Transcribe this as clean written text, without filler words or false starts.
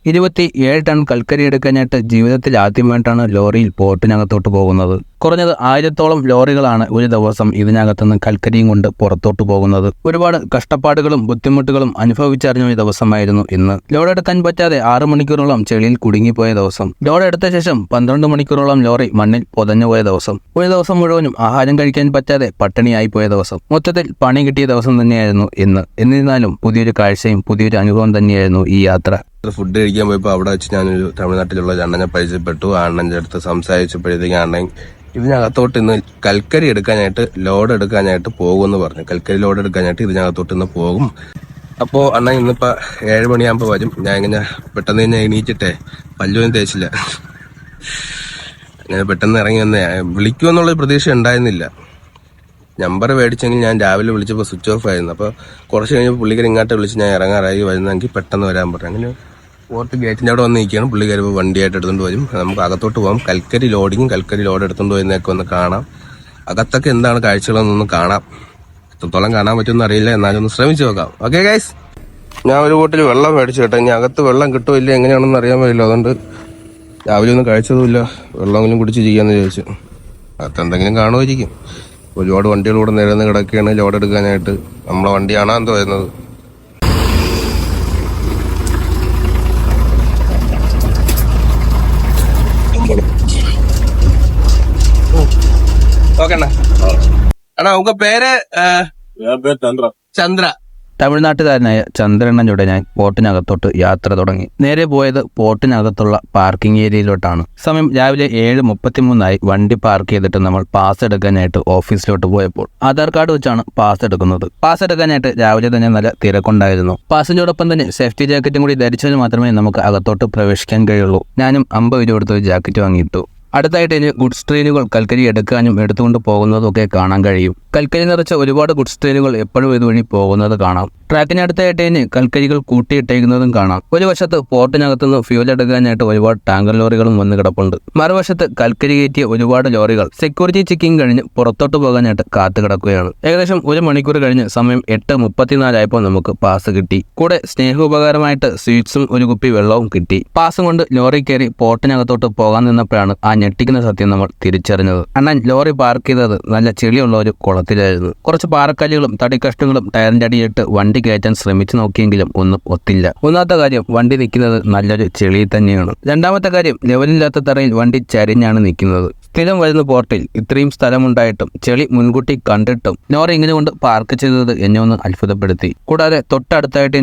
27 ton കൽക്കരി എടുക്കാനായിട്ട് ജീവിതത്തിൽ ആദ്യമായിട്ടാണ് ലോറിയിൽ പോർട്ടിനകത്തോട്ട് പോകുന്നത്. കുറഞ്ഞത് 1000-ഓളം ലോറികളാണ് ഒരു ദിവസം ഇതിനകത്തുനിന്ന് കൽക്കരിയും കൊണ്ട് പുറത്തോട്ട് പോകുന്നത്. ഒരുപാട് കഷ്ടപ്പാടുകളും ബുദ്ധിമുട്ടുകളും അനുഭവിച്ചറിഞ്ഞ ഒരു ദിവസമായിരുന്നു ഇന്ന്. ലോഡ് എടുക്കാൻ പറ്റാതെ 6 മണിക്കൂറോളം ചെളിയിൽ കുടുങ്ങിപ്പോയ ദിവസം. ലോഡ് എടുത്ത ശേഷം 12 മണിക്കൂറോളം ലോറി മണ്ണിൽ പുതഞ്ഞുപോയ ദിവസം. ഒരു ദിവസം മുഴുവനും ആഹാരം കഴിക്കാൻ പറ്റാതെ പട്ടിണിയായി പോയ ദിവസം. മൊത്തത്തിൽ പണി കിട്ടിയ ദിവസം തന്നെയായിരുന്നു ഇന്ന്. എന്നിരുന്നാലും പുതിയൊരു കാഴ്ചയും പുതിയൊരു അനുഭവം തന്നെയായിരുന്നു ഈ യാത്ര. ഫുഡ് കഴിക്കാൻ പോയപ്പോൾ അവിടെ വെച്ച് ഞാനൊരു തമിഴ്നാട്ടിലുള്ള ഒരു അണ്ണനെ പരിചയപ്പെട്ടു. ആ അണ്ണൻ്റെ അടുത്ത് സംസാരിച്ചപ്പോഴത്തേക്ക് അണ്ണൻ ഇതിനകത്തോട്ട് ഇന്ന് കൽക്കരി എടുക്കാനായിട്ട് ലോഡ് എടുക്കാനായിട്ട് പോകുമെന്ന് പറഞ്ഞു. കൽക്കരി ലോഡ് എടുക്കാനായിട്ട് ഇതിനകത്തോട്ട് ഇന്ന് പോകും. അപ്പോൾ അണ്ണൻ ഇന്നിപ്പോൾ 7 മണിയാകുമ്പോൾ വരും. ഞാൻ ഇങ്ങനെ പെട്ടെന്ന് തന്നെ എണീറ്റിട്ടെ പല്ലൊന്നും തേച്ചില്ല, അങ്ങനെ പെട്ടെന്ന് ഇറങ്ങി വന്നേ. വിളിക്കുമെന്നുള്ളൊരു പ്രതീക്ഷ ഉണ്ടായിരുന്നില്ല. നമ്പർ മേടിച്ചെങ്കിൽ ഞാൻ രാവിലെ വിളിച്ചപ്പോൾ സ്വിച്ച് ഓഫ് ആയിരുന്നു. അപ്പോൾ കുറച്ച് കഴിഞ്ഞപ്പോൾ പുള്ളിക്കാരി ഇങ്ങോട്ട് വിളിച്ച് ഞാൻ ഇറങ്ങാറായി വരുന്നെങ്കിൽ പെട്ടെന്ന് വരാൻ പറഞ്ഞു. അങ്ങനെ പോർട്ട് ഗേറ്റിൻ്റെ അവിടെ വന്ന് നിൽക്കുകയാണ്. പുള്ളിക്കാരി ഇപ്പോൾ വണ്ടിയായിട്ട് എടുത്തുകൊണ്ട് വരും. നമുക്ക് അകത്തോട്ട് പോകാം. കൽക്കരി ലോഡിങ്ങും കൽക്കരി ലോഡ് എടുത്തുകൊണ്ട് വരുന്നതൊക്കെ ഒന്ന് കാണാം. അകത്തൊക്കെ എന്താണ് കാഴ്ചകളെന്നൊന്ന് കാണാം. എത്രത്തോളം കാണാൻ പറ്റുമെന്ന് അറിയില്ല, എന്നാലും ഒന്ന് ശ്രമിച്ചു നോക്കാം. ഓക്കെ ഗൈസ്, ഞാൻ ഒരു ബോട്ടിൽ വെള്ളം മേടിച്ചു കേട്ടോ. ഇനി അകത്ത് വെള്ളം കിട്ടുമില്ല എങ്ങനെയാണെന്ന് അറിയാൻ പറ്റില്ല. അതുകൊണ്ട് രാവിലെ ഒന്നും കഴിച്ചതുമില്ല, വെള്ളമെങ്കിലും കുടിച്ച് ചെയ്യാമെന്ന് ചോദിച്ചു. അകത്ത് എന്തെങ്കിലും കാണുമായിരിക്കും. ഒരുപാട് വണ്ടികളിലൂടെ നിരന്ന് കിടക്കുകയാണ് ലോഡ് എടുക്കാനായിട്ട്. നമ്മളെ വണ്ടിയാണോ എന്തോ വരുന്നത്. ഓക്കെ അണ്ണാ, ഉങ്ക പേര്? ചന്ദ്ര. തമിഴ്നാട്ടുകാരനായ ചന്ദ്രണ്ണനോടെ ഞാൻ പോർട്ടിനകത്തോട്ട് യാത്ര തുടങ്ങി. നേരെ പോയത് പോർട്ടിനകത്തുള്ള പാർക്കിംഗ് ഏരിയയിലോട്ടാണ്. സമയം രാവിലെ 7:33 വണ്ടി പാർക്ക് ചെയ്തിട്ട് നമ്മൾ പാസ് എടുക്കാനായിട്ട് ഓഫീസിലോട്ട് പോയപ്പോൾ ആധാർ കാർഡ് വെച്ചാണ് പാസ് എടുക്കുന്നത്. പാസ് എടുക്കാനായിട്ട് രാവിലെ തന്നെ നല്ല തിരക്കുണ്ടായിരുന്നു. പാസിനോടൊപ്പം തന്നെ സേഫ്റ്റി ജാക്കറ്റും കൂടി ധരിച്ചതിന് മാത്രമേ നമുക്ക് അകത്തോട്ട് പ്രവേശിക്കാൻ കഴിയുള്ളൂ. ഞാനും 50 രൂപ കൊടുത്ത് ഒരു ജാക്കറ്റ് വാങ്ങിയിട്ടു. അടുത്തായിട്ട് ഇനി ഗുഡ്സ് ട്രെയിനുകൾ കൽക്കരി എടുക്കാനും എടുത്തുകൊണ്ട് പോകുന്നതൊക്കെ കാണാൻ കഴിയും. കൽക്കരി നിറച്ച ഒരുപാട് ഗുഡ്സ് ട്രെയിനുകൾ എപ്പോഴും ഇതുവഴി പോകുന്നത് കാണാം. ട്രാക്കിനടുത്തായിട്ട് ഇനി കൽക്കരികൾ കൂട്ടിയിട്ടേക്കുന്നതും കാണാം. ഒരു വശത്ത് പോർട്ടിനകത്തുനിന്ന് ഫ്യൂൽ എടുക്കാനായിട്ട് ഒരുപാട് ടാങ്കർ ലോറികളും വന്ന് കിടപ്പുണ്ട്. മറുവശത്ത് കൽക്കരി കയറ്റിയ ഒരുപാട് ലോറികൾ സെക്യൂരിറ്റി ചെക്കിംഗ് കഴിഞ്ഞ് പുറത്തോട്ട് പോകാനായിട്ട് കാത്തു കിടക്കുകയാണ്. ഏകദേശം 1 മണിക്കൂർ കഴിഞ്ഞ് സമയം 8:34 ആയപ്പോൾ നമുക്ക് പാസ് കിട്ടി. കൂടെ സ്നേഹോപകാരമായിട്ട് സ്വീറ്റ്സും ഒരു കുപ്പി വെള്ളവും കിട്ടി. പാസും കൊണ്ട് ലോറി കയറി പോർട്ടിനകത്തോട്ട് പോകാൻ നിന്നപ്പോഴാണ് ആ ഞെട്ടിക്കുന്ന സത്യം നമ്മൾ തിരിച്ചറിഞ്ഞത്. അണ്ണൻ ലോറി പാർക്ക് ചെയ്തത് നല്ല ചെളിയുള്ള ഒരു കുളത്തിലായിരുന്നു. കുറച്ച് പാറക്കല്ലുകളും തടിക്കഷ്ണങ്ങളും ടയറിന്റെ അടിയിട്ട് വണ്ടി കയറ്റാൻ ശ്രമിച്ചു നോക്കിയെങ്കിലും ഒന്നും ഒത്തില്ല. ഒന്നാമത്തെ കാര്യം, വണ്ടി നിൽക്കുന്നത് നല്ലൊരു ചെളിയിൽ തന്നെയാണ്. രണ്ടാമത്തെ കാര്യം, ലെവലില്ലാത്ത തറയിൽ വണ്ടി ചരിഞ്ഞാണ് നിൽക്കുന്നത്. സ്ഥിരം വരുന്ന പോർട്ടിൽ ഇത്രയും സ്ഥലമുണ്ടായിട്ടും ചെളി മുൻകൂട്ടി കണ്ടിട്ടും ലോറി ഇങ്ങനെ കൊണ്ട് പാർക്ക് ചെയ്തത് എന്നെ ഒന്ന് അത്ഭുതപ്പെടുത്തി. കൂടാതെ തൊട്ടടുത്തായിട്ട്